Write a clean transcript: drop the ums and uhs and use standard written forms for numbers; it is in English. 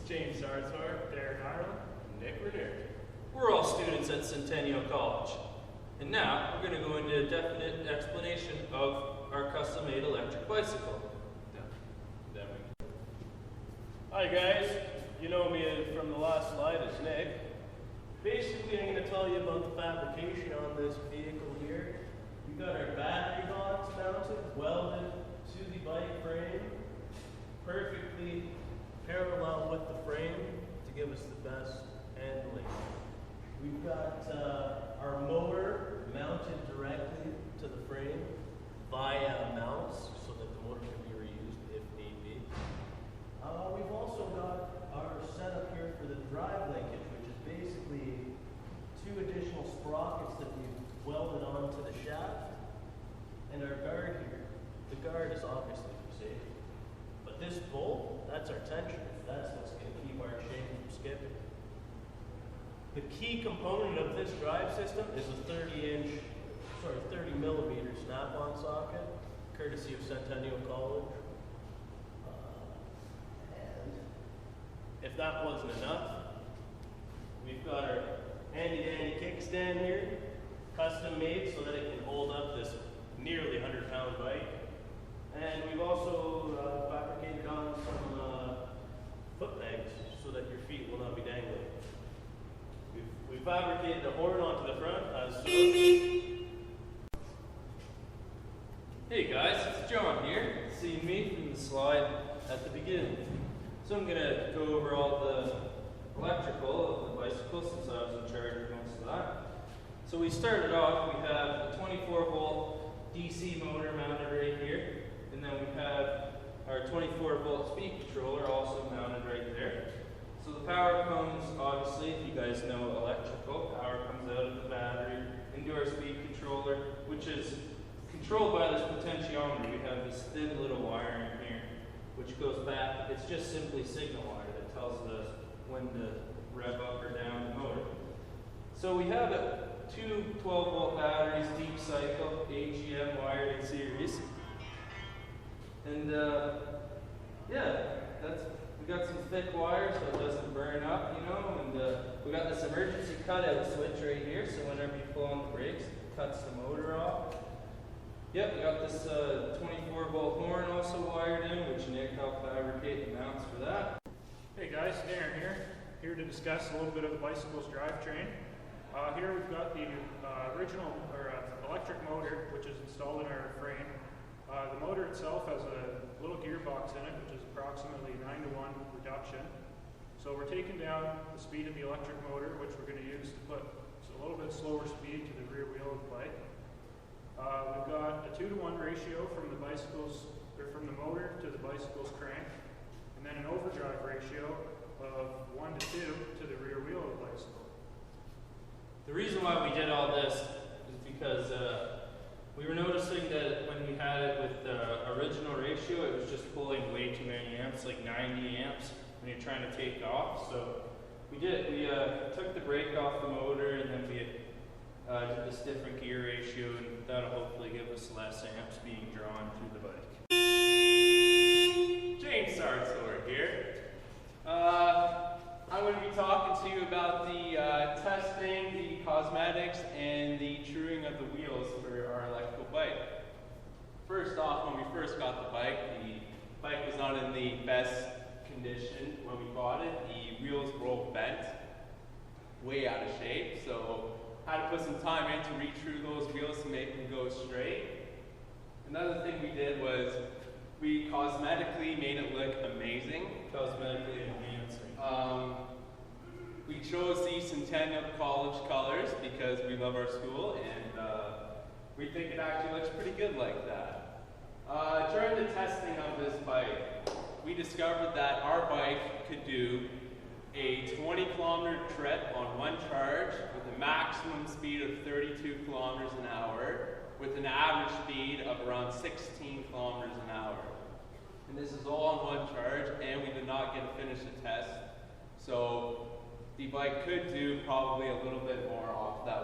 James Sarthor, Derek Ireland, and Nick Renier. We're all students at Centennial College. And now we're going to go into a definite explanation of our custom-made electric bicycle. Hi guys, you know me from the last slide as Nick. Basically I'm going to tell you about the fabrication on this vehicle here. We've got our battery box mounted, welded to the bike frame, perfectly parallel with the frame to give us the best handling. We've got our motor mounted directly to the frame via mounts so that the motor can be reused if need be. We've also got our setup here for the drive linkage, which is basically 2 additional sprockets that we've welded onto the shaft, and our guard here. The guard is obviously for safety. But this bolt, that's our tensioner. That's what's going to keep our chain from skipping. The key component of this drive system is a 30 millimeter snap-on socket, courtesy of Centennial College. And if that wasn't enough, we've got our handy-dandy kickstand here, custom made so that it can hold up this nearly 100-pound bike. And we've also fabricated on some foot pegs so that your feet will not be dangling. We've fabricated a horn onto the front as so. Hey guys, it's John here, seeing me from the slide at the beginning. So I'm going to go over all the electrical of the bicycle since I was in charge of most of that. So we started off, we have a 24-volt DC motor mounted right here. And then we have our 24-volt speed controller also mounted right there. So the power comes, obviously, if you guys know electrical, power comes out of the battery into our speed controller, which is controlled by this potentiometer. We have this thin little wire in here, which goes back. It's just simply signal wire that tells us when to rev up or down the motor. So we have 2 12-volt batteries, deep cycle, AGM wired in series. And yeah, we got some thick wire so it doesn't burn up, you know, and we got this emergency cutout switch right here, so whenever you pull on the brakes, it cuts the motor off. Yep, we got this 24-volt horn also wired in, which Nick helped fabricate the mounts for that. Hey guys, Darren here to discuss a little bit of the bicycle's drivetrain. Here we've got the original electric motor, which is installed in our frame. The motor itself has a little gearbox in it, which is approximately 9-to-1 reduction. So we're taking down the speed of the electric motor, which we're going to use to put a little bit slower speed to the rear wheel of the bike. We've got a 2-to-1 ratio from the motor to the bicycle's crank, and then an overdrive ratio of 1-to-2 to the rear wheel of the bicycle. The reason why we did all this is because we were noticing that when we had it with the original ratio, it was just pulling way too many amps, like 90 amps, when you're trying to take off. So we took the brake off the motor, and then we did this different gear ratio, and that'll hopefully give us less amps being drawn through the bike. James Sarthor here. legs and the truing of the wheels for our electrical bike. First off, when we first got the bike was not in the best condition when we bought it. The wheels were all bent, way out of shape, so had to put some time in to re-true those wheels to make them go straight. Another thing we did was we cosmetically made it look amazing. Cosmetically enhancing. We chose the Centennial College colors because we love our school and we think it actually looks pretty good like that. During the testing of this bike, we discovered that our bike could do a 20-kilometer trip on one charge with a maximum speed of 32 kilometers an hour with an average speed of around 16 kilometers an hour. And this is all on one charge, and we did not get to finish the test. So the bike could do probably a little bit more off that